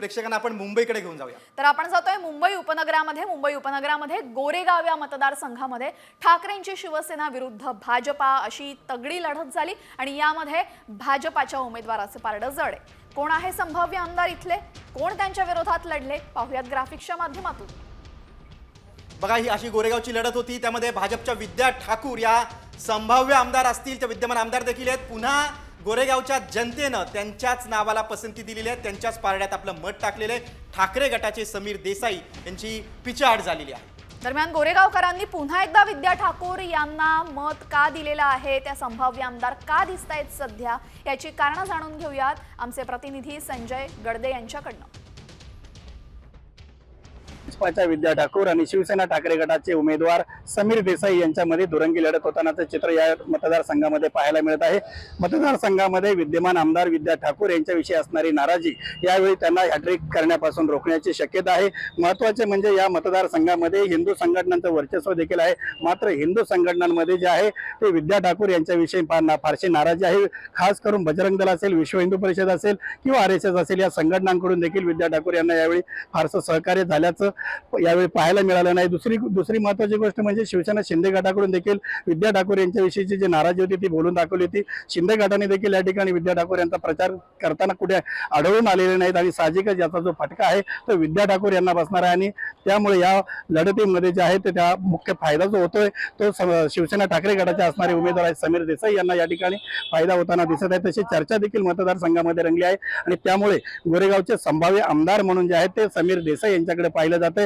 प्रेक्षकांना आपण मुंबईकडे घेऊन जाऊया। तर आपण जातोय मुंबई उपनगरामध्ये गोरेगाव या मतदारसंघामध्ये ठाकरेंची शिवसेना विरुद्ध भाजपा अशी तगडी लढत झाली आणि यामध्ये भाजपाच्या उमेदवाराचे पारडं जड आहे। कोण आहे संभाव्य आमदार इथले, कोण त्यांच्या विरोधात लढले, पाहुयात ग्राफिक्सच्या माध्यमातून। बघा, ही अशी गोरेगावची लढत होती, त्यामध्ये भाजपच्या विद्या ठाकूर या संभाव्य आमदार असतील, ते विद्यमान आमदार देखील आहेत। पुन्हा गोरेगावच्या जनतेनं त्यांच्याच नावाला पसंती दिलेली आहे, त्यांच्याच पारड्यात आपलं मत टाकलेलं आहे। ठाकरे गटाचे समीर देसाई यांची पिछाड झालेली आहे। दरम्यान गोरेगावकरांनी पुन्हा एकदा विद्या ठाकूर यांना मत का दिलेलं आहे, त्या संभाव्य आमदार का दिसतायत सध्या, याची कारणं जाणून घेऊयात आमचे प्रतिनिधी संजय गडदे यांच्याकडनं। भाजपाच्या विद्या ठाकूर आणि शिवसेना ठाकरे गटाचे उमेदवार समीर देसाई यांच्यामध्ये दुरंगी लढत होतानाचे चित्र या मतदारसंघामध्ये पाहायला मिळत आहे। मतदारसंघामध्ये विद्यमान आमदार विद्या ठाकूर यांच्याविषयी असणारी नाराजी यावेळी त्यांना हॅट्रिक करण्यापासून रोखण्याची शक्यता आहे। महत्त्वाचे म्हणजे या मतदारसंघामध्ये हिंदू संघटनांचं वर्चस्व देखील आहे, मात्र हिंदू संघटनांमध्ये जे आहे ते विद्या ठाकूर यांच्याविषयी फारशी नाराजी आहे। खास करून बजरंग दल असेल, विश्व हिंदू परिषद असेल किंवा RSS असेल, या संघटनांकडून देखील विद्या ठाकूर यांना यावेळी फारसं सहकार्य झाल्याचं यावेळी पाहायला मिळालं नाही। दुसरी महत्त्वाची गोष्ट म्हणजे शिवसेना शिंदे गटाकडून देखील विद्या ठाकूर यांच्याविषयीची जी नाराजी होती ती बोलून दाखवली होती। शिंदे गटाने देखील या ठिकाणी विद्या ठाकूर यांचा प्रचार करताना कुठे आढळून आलेले नाहीत आणि साहजिकच याचा जो फटका आहे तो विद्या ठाकूर यांना बसणार आहे आणि त्यामुळे या लढतीमध्ये जे आहे ते त्या मुख्य फायदा जो होतोय तो शिवसेना ठाकरे गटाचे असणारे उमेदवार आहेत समीर देसाई यांना या ठिकाणी फायदा होताना दिसत आहे। तशी चर्चा देखील मतदारसंघामध्ये रंगली आहे आणि त्यामुळे गोरेगावचे संभाव्य आमदार म्हणून जे आहेत ते समीर देसाई यांच्याकडे पाहिलं जात